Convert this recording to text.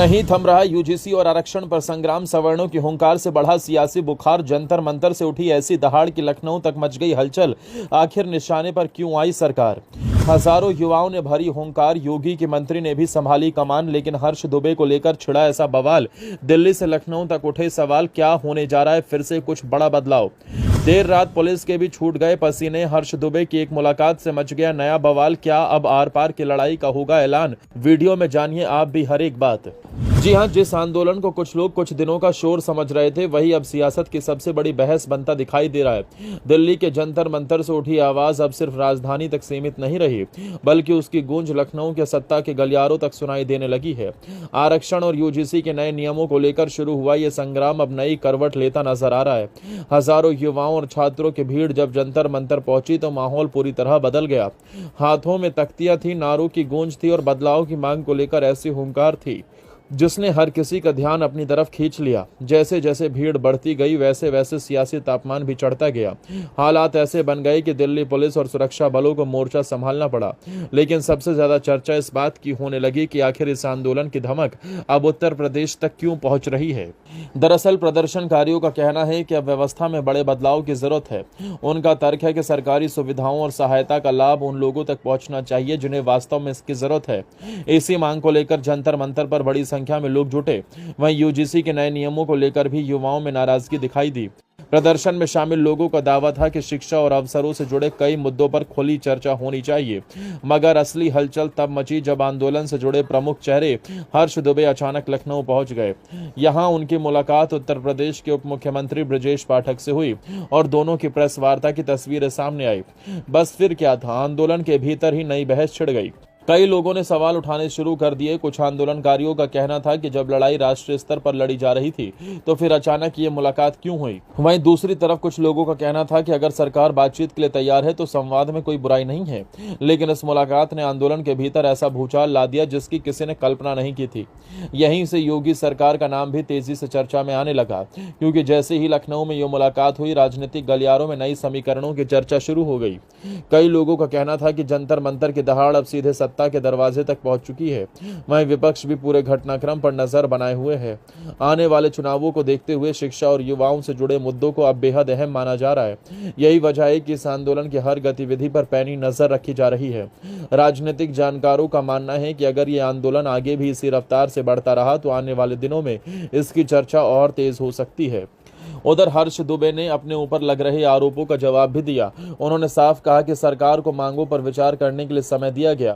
नहीं थम रहा यूजीसी और आरक्षण पर संग्राम। सवर्णों की हुंकार से बढ़ा सियासी बुखार। जंतर मंतर से उठी ऐसी दहाड़ कि लखनऊ तक मच गई हलचल। आखिर निशाने पर क्यों आई सरकार? हजारों युवाओं ने भरी हुंकार। योगी के मंत्री ने भी संभाली कमान, लेकिन हर्ष दुबे को लेकर छिड़ा ऐसा बवाल। दिल्ली से लखनऊ तक उठे सवाल, क्या होने जा रहा है फिर से कुछ बड़ा बदलाव? देर रात पुलिस के भी छूट गए पसीने। हर्ष दुबे की एक मुलाकात से मच गया नया बवाल। क्या अब आर पार की लड़ाई का होगा ऐलान? वीडियो में जानिए आप भी हर एक बात। जी हां, जिस आंदोलन को कुछ लोग कुछ दिनों का शोर समझ रहे थे, वही अब सियासत की सबसे बड़ी बहस बनता दिखाई दे रहा है। दिल्ली के जंतर मंतर से उठी आवाज अब सिर्फ राजधानी तक सीमित नहीं रही, बल्कि उसकी गूंज लखनऊ के सत्ता के गलियारों तक सुनाई देने लगी है। आरक्षण और यूजीसी के नए नियमों को लेकर शुरू हुआ ये संग्राम अब नई करवट लेता नजर आ रहा है। हजारों युवाओं और छात्रों की भीड़ जब जंतर मंतर पहुंची तो माहौल पूरी तरह बदल गया। हाथों में तख्तियां थी, नारों की गूंज थी और बदलाव की मांग को लेकर ऐसी हुंकार थी जिसने हर किसी का ध्यान अपनी तरफ खींच लिया। जैसे जैसे भीड़ बढ़ती गई, वैसे वैसे सियासी तापमान भी चढ़ता गया। हालात ऐसे बन गए कि दिल्ली पुलिस और सुरक्षा बलों को मोर्चा संभालना पड़ा। लेकिन सबसे ज्यादा चर्चा इस बात की होने लगी कि आखिर इस आंदोलन की धमक अब उत्तर प्रदेश तक क्यों पहुंच रही है। दरअसल प्रदर्शनकारियों का कहना है कि अब व्यवस्था में बड़े बदलाव की जरूरत है। उनका तर्क है कि सरकारी सुविधाओं और सहायता का लाभ उन लोगों तक पहुंचना चाहिए जिन्हें वास्तव में इसकी जरूरत है। इसी मांग को लेकर जंतर मंतर पर बड़ी संख्या में लोग जुटे। वहीं यूजीसी के नए नियमों को लेकर भी युवाओं में नाराजगी दिखाई दी। प्रदर्शन में शामिल लोगों का दावा था कि शिक्षा और अवसरों से जुड़े कई मुद्दों पर खुली चर्चा होनी चाहिए। मगर असली हलचल तब मची जब आंदोलन से जुड़े प्रमुख चेहरे हर्ष दुबे अचानक लखनऊ पहुंच गए। यहां उनकी मुलाकात उत्तर प्रदेश के उप मुख्यमंत्री ब्रजेश पाठक से हुई और दोनों की प्रेस वार्ता की तस्वीरें सामने आई। बस फिर क्या था, आंदोलन के भीतर ही नई बहस छिड़ गई। कई लोगों ने सवाल उठाने शुरू कर दिए। कुछ आंदोलनकारियों का कहना था कि जब लड़ाई राष्ट्रीय स्तर पर लड़ी जा रही थी तो फिर अचानक ये मुलाकात क्यों हुई। वहीं दूसरी तरफ कुछ लोगों का कहना था कि अगर सरकार बातचीत के लिए तैयार है तो संवाद में कोई बुराई नहीं है। लेकिन इस मुलाकात ने आंदोलन के भीतर ऐसा भूचाल ला दिया जिसकी किसी ने कल्पना नहीं की थी। यहीं से योगी सरकार का नाम भी तेजी से चर्चा में आने लगा, क्योंकि जैसे ही लखनऊ में ये मुलाकात हुई, राजनीतिक गलियारों में नई समीकरणों की चर्चा शुरू हो गई। कई लोगों का कहना था कि जंतर मंतर की दहाड़ अब सीधे सत्ता के दरवाजे तक पहुंच चुकी है। वहीं विपक्ष भी पूरे घटनाक्रम पर नजर बनाए हुए है। आने वाले चुनावों को देखते हुए शिक्षा और युवाओं से जुड़े मुद्दों को अब बेहद अहम माना जा रहा है। यही वजह है कि इस आंदोलन की हर गतिविधि पर पैनी नजर रखी जा रही है। राजनीतिक जानकारों का मानना है कि अगर ये आंदोलन आगे भी इसी रफ्तार से बढ़ता रहा तो आने वाले दिनों में इसकी चर्चा और तेज हो सकती है। उधर हर्ष दुबे ने अपने ऊपर लग रहे आरोपों का जवाब भी दिया। उन्होंने साफ कहा कि सरकार को मांगों पर विचार करने के लिए समय दिया गया।